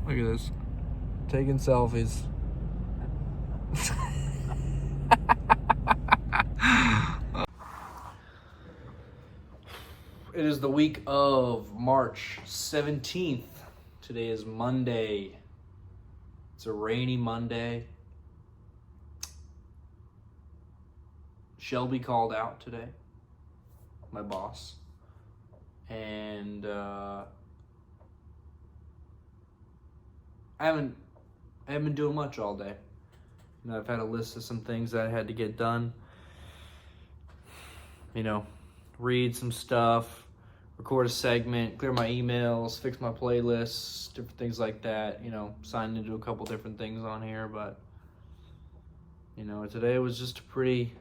Look at this. Taking selfies. It is the week of March 17th. Today is Monday. It's a rainy Monday. Shelby called out today, my boss. And I haven't been doing much all day. You know, I've had a list of some things that I had to get done. You know, read some stuff, record a segment, clear my emails, fix my playlists, different things like that. You know, signed into a couple different things on here, but you know, today was just a pretty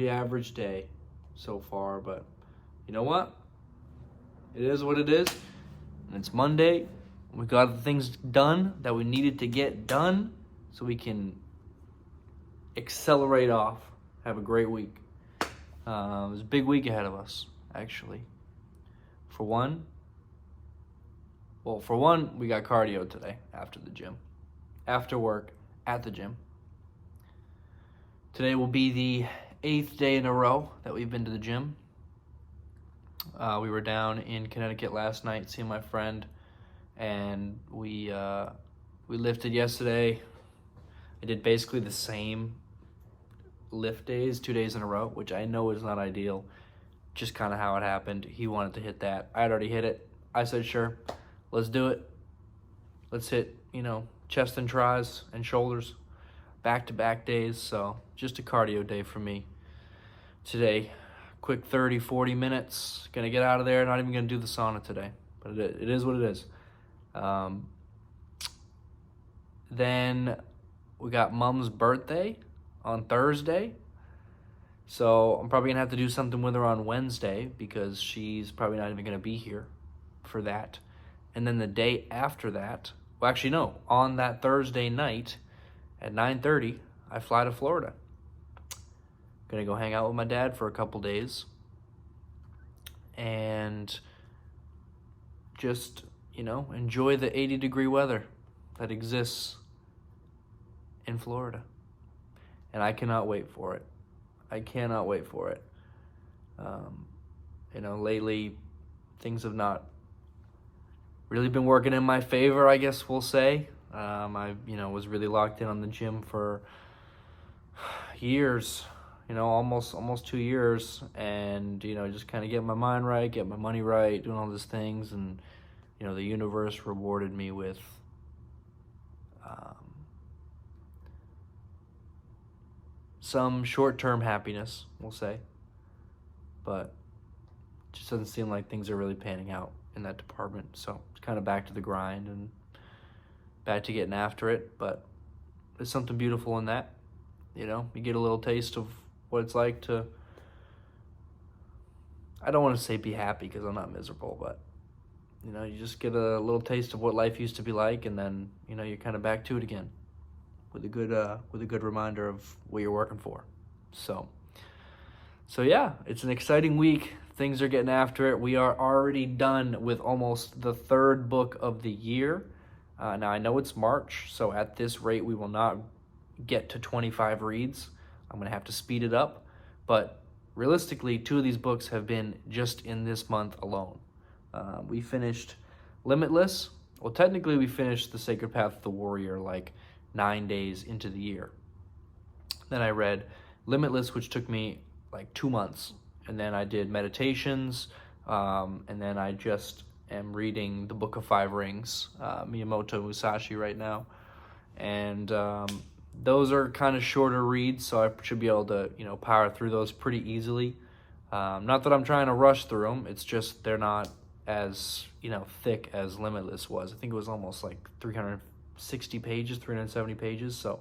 average day so far, but you know what? It is what it is. And it's Monday. We got the things done that we needed to get done so we can accelerate off. Have a great week. There's a big week ahead of us, actually. For one, we got cardio today after the gym. After work, at the gym. Today will be the 8th day in a row that we've been to the gym. We were down in Connecticut last night seeing my friend, and we lifted yesterday. I did basically the same lift days 2 days in a row, which I know is not ideal. Just kind of how it happened. He wanted to hit that. I had already hit it. I said, sure, let's do it. Let's hit, chest and tries and shoulders, back-to-back days. So just a cardio day for me today. Quick 30, 40 minutes. Gonna get out of there. Not even gonna do the sauna today, but it is what it is. Then we got Mom's birthday on Thursday. So I'm probably gonna have to do something with her on Wednesday because she's probably not even gonna be here for that. And then the day after that, well, actually no, on that Thursday night at 9:30, I fly to Florida. Gonna go hang out with my dad for a couple days and just, enjoy the 80-degree weather that exists in Florida. And I cannot wait for it. I cannot wait for it. Lately things have not really been working in my favor, I guess we'll say. I was really locked in on the gym for years, almost 2 years, and just kind of get my mind right, get my money right, doing all these things, and the universe rewarded me with some short-term happiness, we'll say, but it just doesn't seem like things are really panning out in that department. So it's kind of back to the grind and back to getting after it, but there's something beautiful in that. You get a little taste of what it's like to, I don't want to say be happy because I'm not miserable, but you just get a little taste of what life used to be like, and then you're kind of back to it again with a good reminder of what you're working for. So yeah, it's an exciting week. Things are getting after it. We are already done with almost the third book of the year. Now I know it's March, so at this rate we will not get to 25 reads. I'm gonna have to speed it up, but realistically 2 of these books have been just in this month alone. We finished Limitless. Well, technically we finished The Sacred Path of the Warrior like 9 days into the year. Then I read Limitless, which took me like 2 months, and then I did Meditations, and then I just am reading the Book of Five Rings, Miyamoto Musashi right now, and those are kind of shorter reads, so I should be able to power through those pretty easily. Not that I'm trying to rush through them, it's just they're not as thick as Limitless was. I think it was almost like 360 pages, 370 pages. So,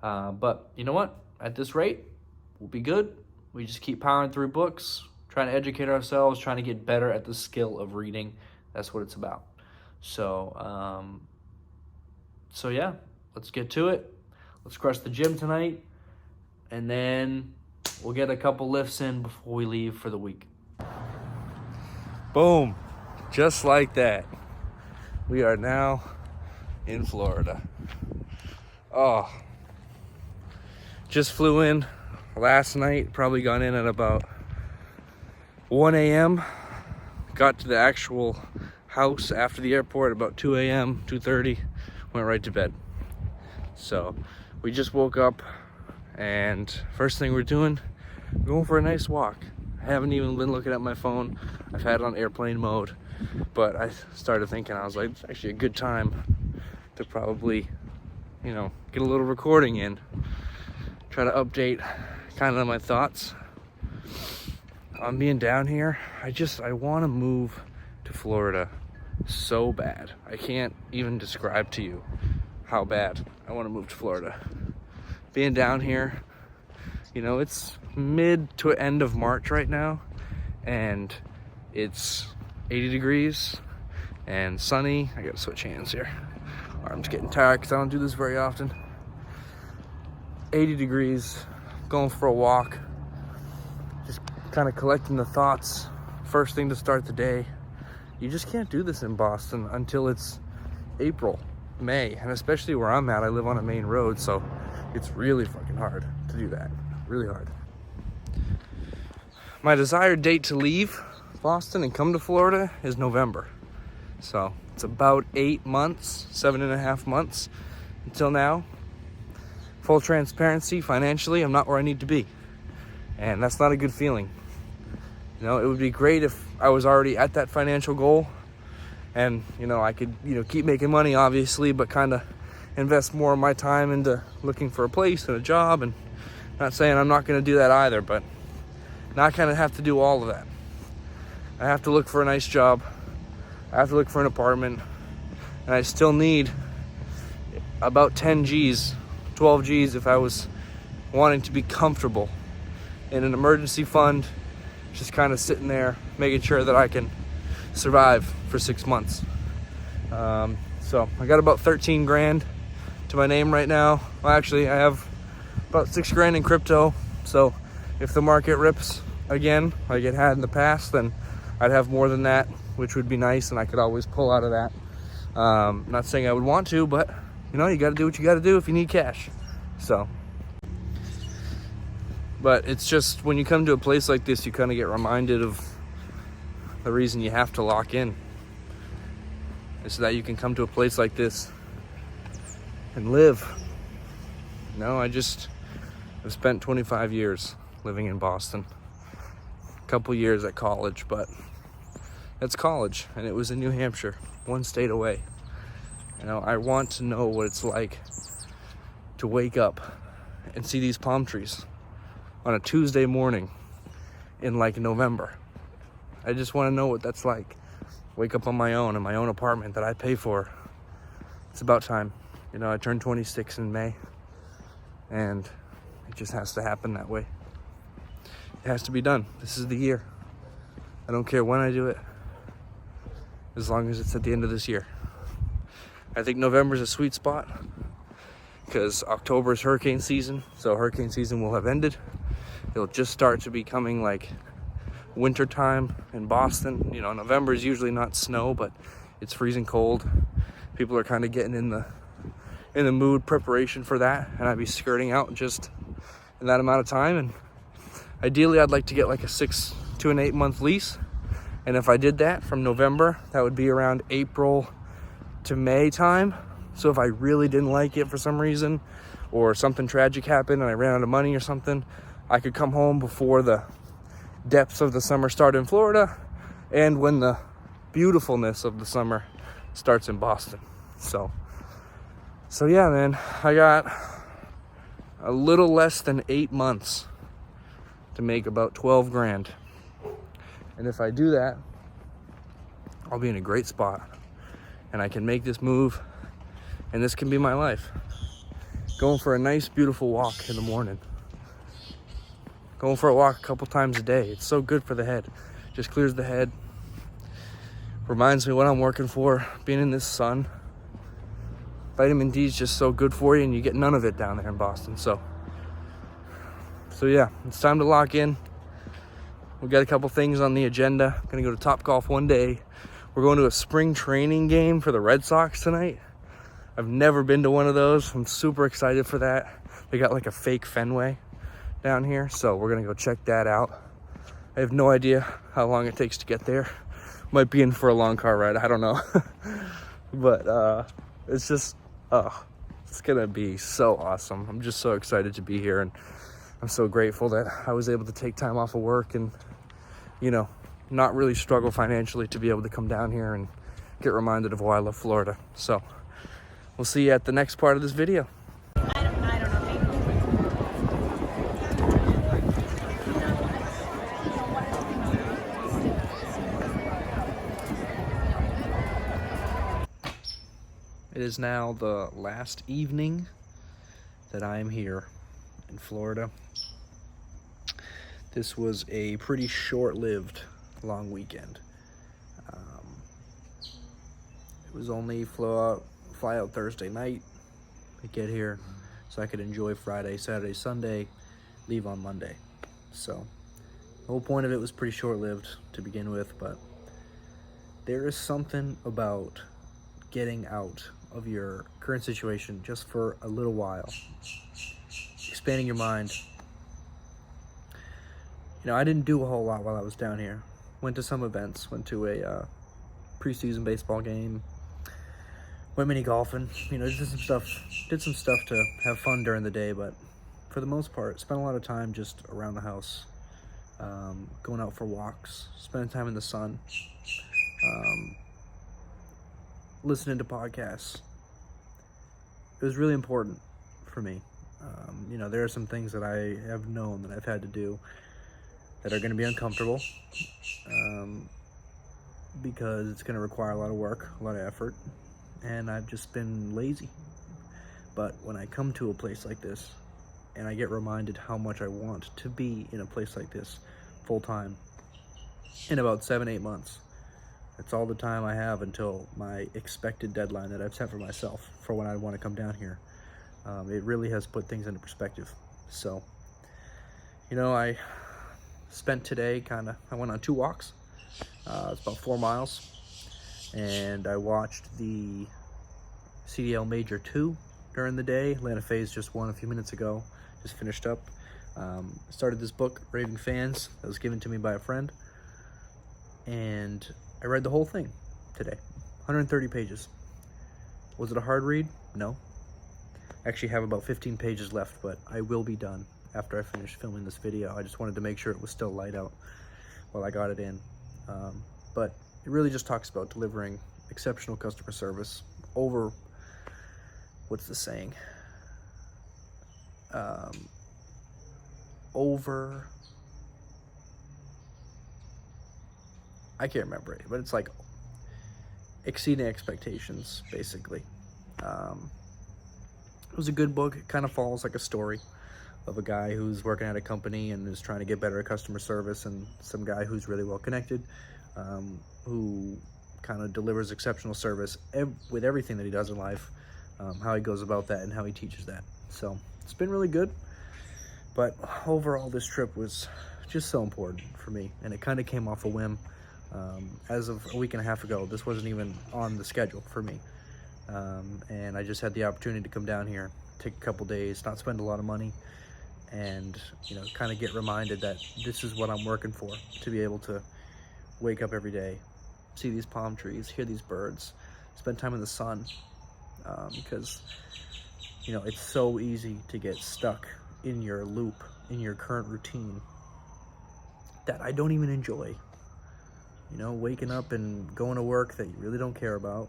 but you know what? At this rate, we'll be good. We just keep powering through books, trying to educate ourselves, trying to get better at the skill of reading. That's what it's about. So, yeah, let's get to it. Let's crush the gym tonight, and then we'll get a couple lifts in before we leave for the week. Boom. Just like that. We are now in Florida. Oh, just flew in last night, probably got in at about 1 a.m. Got to the actual house after the airport about 2 a.m., 2:30, went right to bed. So we just woke up, and first thing we're doing, going for a nice walk. I haven't even been looking at my phone. I've had it on airplane mode, but I started thinking, I was like, it's actually a good time to probably, get a little recording in, try to update kind of my thoughts on being down here. I want to move to Florida so bad. I can't even describe to you how bad I want to move to Florida. Being down here, it's mid to end of March right now, and it's 80 degrees and sunny. I gotta switch hands here. Arm's getting tired because I don't do this very often. 80 degrees, going for a walk, just kind of collecting the thoughts. First thing to start the day. You just can't do this in Boston until it's April, May, and especially where I'm at, I live on a main road, so it's really fucking hard to do that. Really hard. My desired date to leave Boston and come to Florida is November. So it's about 8 months, 7.5 months until now. Full transparency, financially, I'm not where I need to be. And that's not a good feeling. It would be great if I was already at that financial goal and, I could, keep making money, obviously, but kind of invest more of my time into looking for a place and a job. And not saying I'm not going to do that either, but now I kind of have to do all of that. I have to look for a nice job. I have to look for an apartment. And I still need about 10 G's, 12 G's if I was wanting to be comfortable in an emergency fund, just kind of sitting there, making sure that I can survive for 6 months. So I got about 13 grand to my name right now. Well, actually, I have about 6 grand in crypto. So if the market rips again, like it had in the past, then I'd have more than that, which would be nice, and I could always pull out of that. Not saying I would want to, but you got to do what you got to do if you need cash. So, but it's just when you come to a place like this, you kind of get reminded of the reason you have to lock in. Is so that you can come to a place like this and live. I've spent 25 years living in Boston. A couple years at college, but it's college, and it was in New Hampshire, one state away. I want to know what it's like to wake up and see these palm trees on a Tuesday morning in November. I just want to know what that's like. Wake up on my own in my own apartment that I pay for. It's about time. I turned 26 in May, and it just has to happen that way. It has to be done. This is the year. I don't care when I do it, as long as it's at the end of this year. I think November's a sweet spot because October is hurricane season, so hurricane season will have ended. It'll just start to becoming winter time in Boston. November is usually not snow, but it's freezing cold. People are kind of getting in the mood, preparation for that, and I'd be skirting out just in that amount of time. And ideally, I'd like to get a 6 to an 8 month lease. And if I did that from November, that would be around April to May time. So if I really didn't like it for some reason, or something tragic happened and I ran out of money or something, I could come home before the depths of the summer start in Florida and when the beautifulness of the summer starts in Boston. So yeah, man, I got a little less than 8 months to make about 12 grand. And if I do that, I'll be in a great spot and I can make this move, and this can be my life. Going for a nice, beautiful walk in the morning. Going for a walk a couple times a day. It's so good for the head. Just clears the head. Reminds me what I'm working for, being in this sun. Vitamin D is just so good for you, and you get none of it down there in Boston. So yeah, it's time to lock in. We got a couple things on the agenda. I'm gonna go to Topgolf one day. We're going to a spring training game for the Red Sox tonight. I've never been to one of those. I'm super excited for that. They got like a fake Fenway down here, so we're gonna go check that out. I have no idea how long it takes to get there. Might be in for a long car ride, I don't know. But it's just, it's gonna be so awesome. I'm just so excited to be here, and I'm so grateful that I was able to take time off of work and, you know, not really struggle financially to be able to come down here and get reminded of why I love Florida. So we'll see you at the next part of this video. I don't know. It is now the last evening that I am here in Florida. This was a pretty short-lived long weekend. It was only fly out Thursday night, I get here, so I could enjoy Friday, Saturday, Sunday, leave on Monday. So the whole point of it was pretty short-lived to begin with, but there is something about getting out of your current situation just for a little while, expanding your mind. You know, I didn't do a whole lot while I was down here. Went to some events, went to a preseason baseball game, went mini golfing, you know, did some stuff to have fun during the day, but for the most part, spent a lot of time just around the house, going out for walks, spending time in the sun, listening to podcasts. It was really important for me. You know, there are some things that I have known that I've had to do that are going to be uncomfortable, because it's going to require a lot of work, a lot of effort, and I've just been lazy. But when I come to a place like this and I get reminded how much I want to be in a place like this full time in about 7-8 months, that's all the time I have until my expected deadline that I've set for myself for when I want to come down here. It really has put things into perspective. So, you know, I spent today I went on 2 walks. It's about 4 miles. And I watched the CDL Major 2 during the day. Atlanta Phase just won a few minutes ago. Just finished up. Started this book, Raving Fans, that was given to me by a friend. And I read the whole thing today. 130 pages. Was it a hard read? No. I actually have about 15 pages left, but I will be done after I finish filming this video. I just wanted to make sure it was still light out while I got it in. But it really just talks about delivering exceptional customer service over, what's the saying? I can't remember it, but it's like exceeding expectations, basically. It was a good book. It kind of follows like a story of a guy who's working at a company and is trying to get better at customer service, and some guy who's really well connected, who kind of delivers exceptional service with everything that he does in life, how he goes about that and how he teaches that. So it's been really good, but overall this trip was just so important for me, and it kind of came off a whim. As of a week and a half ago, this wasn't even on the schedule for me, and I just had the opportunity to come down here, take a couple days, not spend a lot of money, and, you know, kind of get reminded that this is what I'm working for, to be able to wake up every day, see these palm trees, hear these birds, spend time in the sun, because, you know, it's so easy to get stuck in your loop, in your current routine that I don't even enjoy. You know, waking up and going to work that you really don't care about,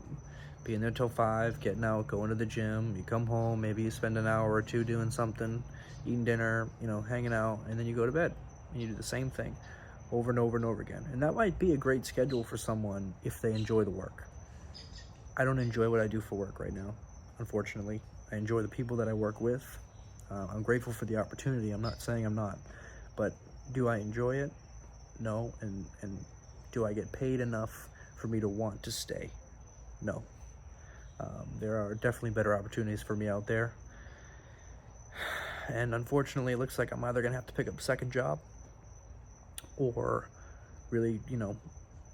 being there till 5, getting out, going to the gym, you come home, maybe you spend an hour or two doing something, eating dinner, you know, hanging out, and then you go to bed, and you do the same thing over and over and over again. And that might be a great schedule for someone if they enjoy the work. I don't enjoy what I do for work right now, unfortunately. I enjoy the people that I work with. I'm grateful for the opportunity. I'm not saying I'm not, but do I enjoy it? No. And do I get paid enough for me to want to stay? No. There are definitely better opportunities for me out there. And unfortunately, it looks like I'm either going to have to pick up a second job or really, you know,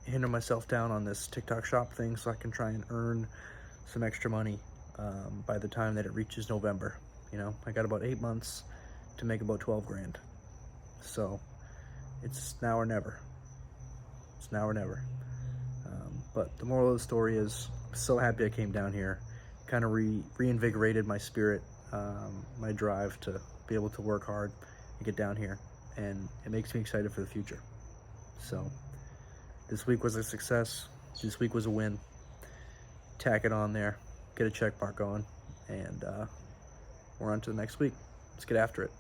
hinder myself down on this TikTok shop thing so I can try and earn some extra money by the time that it reaches November. You know, I got about 8 months to make about 12 grand. So it's now or never. It's now or never. But the moral of the story is, I'm so happy I came down here. Kind of reinvigorated my spirit, my drive to be able to work hard and get down here. And it makes me excited for the future. So this week was a success. This week was a win. Tack it on there. Get a check mark going. And we're on to the next week. Let's get after it.